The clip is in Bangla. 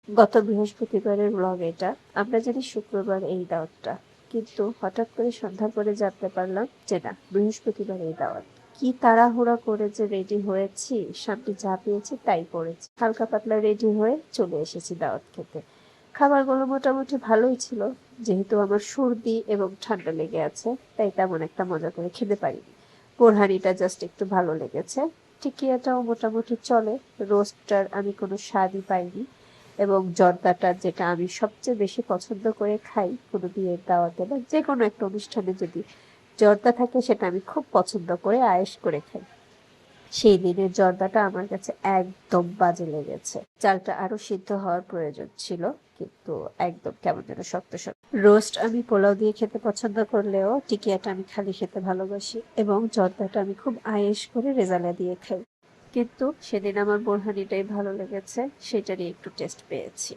গত বৃহস্পতিবারের ব্লগ এটা। আমরা জানি শুক্রবার এই দাওয়াতটা, কিন্তু হঠাৎ করে সন্ধ্যার পরে জানতে পারলাম যে না, বৃহস্পতিবার এই দাওয়াত। কি তাড়াহুড়া করে যে রেডি হয়েছি, সামনে যা পেয়েছি তাই পড়েছি, হালকা পাতলা রেডি হয়ে চলে এসেছি দাওয়াত খেতে। খাবারগুলো মোটামুটি ভালোই ছিল, যেহেতু আমার সর্দি এবং ঠান্ডা লেগে আছে তাই তেমন একটা মজা করে খেতে পারিনি। বোরহানিটা জাস্ট একটু ভালো লেগেছে, টিকিয়াটাও মোটামুটি চলে। রোস্টটার আমি কোনো স্বাদই পাইনি, এবং জর্দাটা, যেটা আমি সবচেয়ে বেশি পছন্দ করে খাই কোনো বিয়ের দাওয়াতে বা যে কোনো একটা অনুষ্ঠানে যদি জর্দা থাকে, সেটা আমি খুব পছন্দ করে আয়েশ করে খাই। সেই দিনের জর্দাটা আমার কাছে একদম বাজে লেগেছে। চালটা আরো সিদ্ধ হওয়ার প্রয়োজন ছিল, কিন্তু একদম কেমন যেন শক্ত শক্ত। রোস্ট আমি পোলাও দিয়ে খেতে পছন্দ করলেও টিকিয়াটা আমি খালি খেতে ভালোবাসি, এবং জর্দাটা আমি খুব আয়েশ করে রেজালা দিয়ে খাই। কিন্তু সেদিন আমার বোরহানিটাই ভালো লেগেছে, সেটারই একটু টেস্ট পেয়েছি।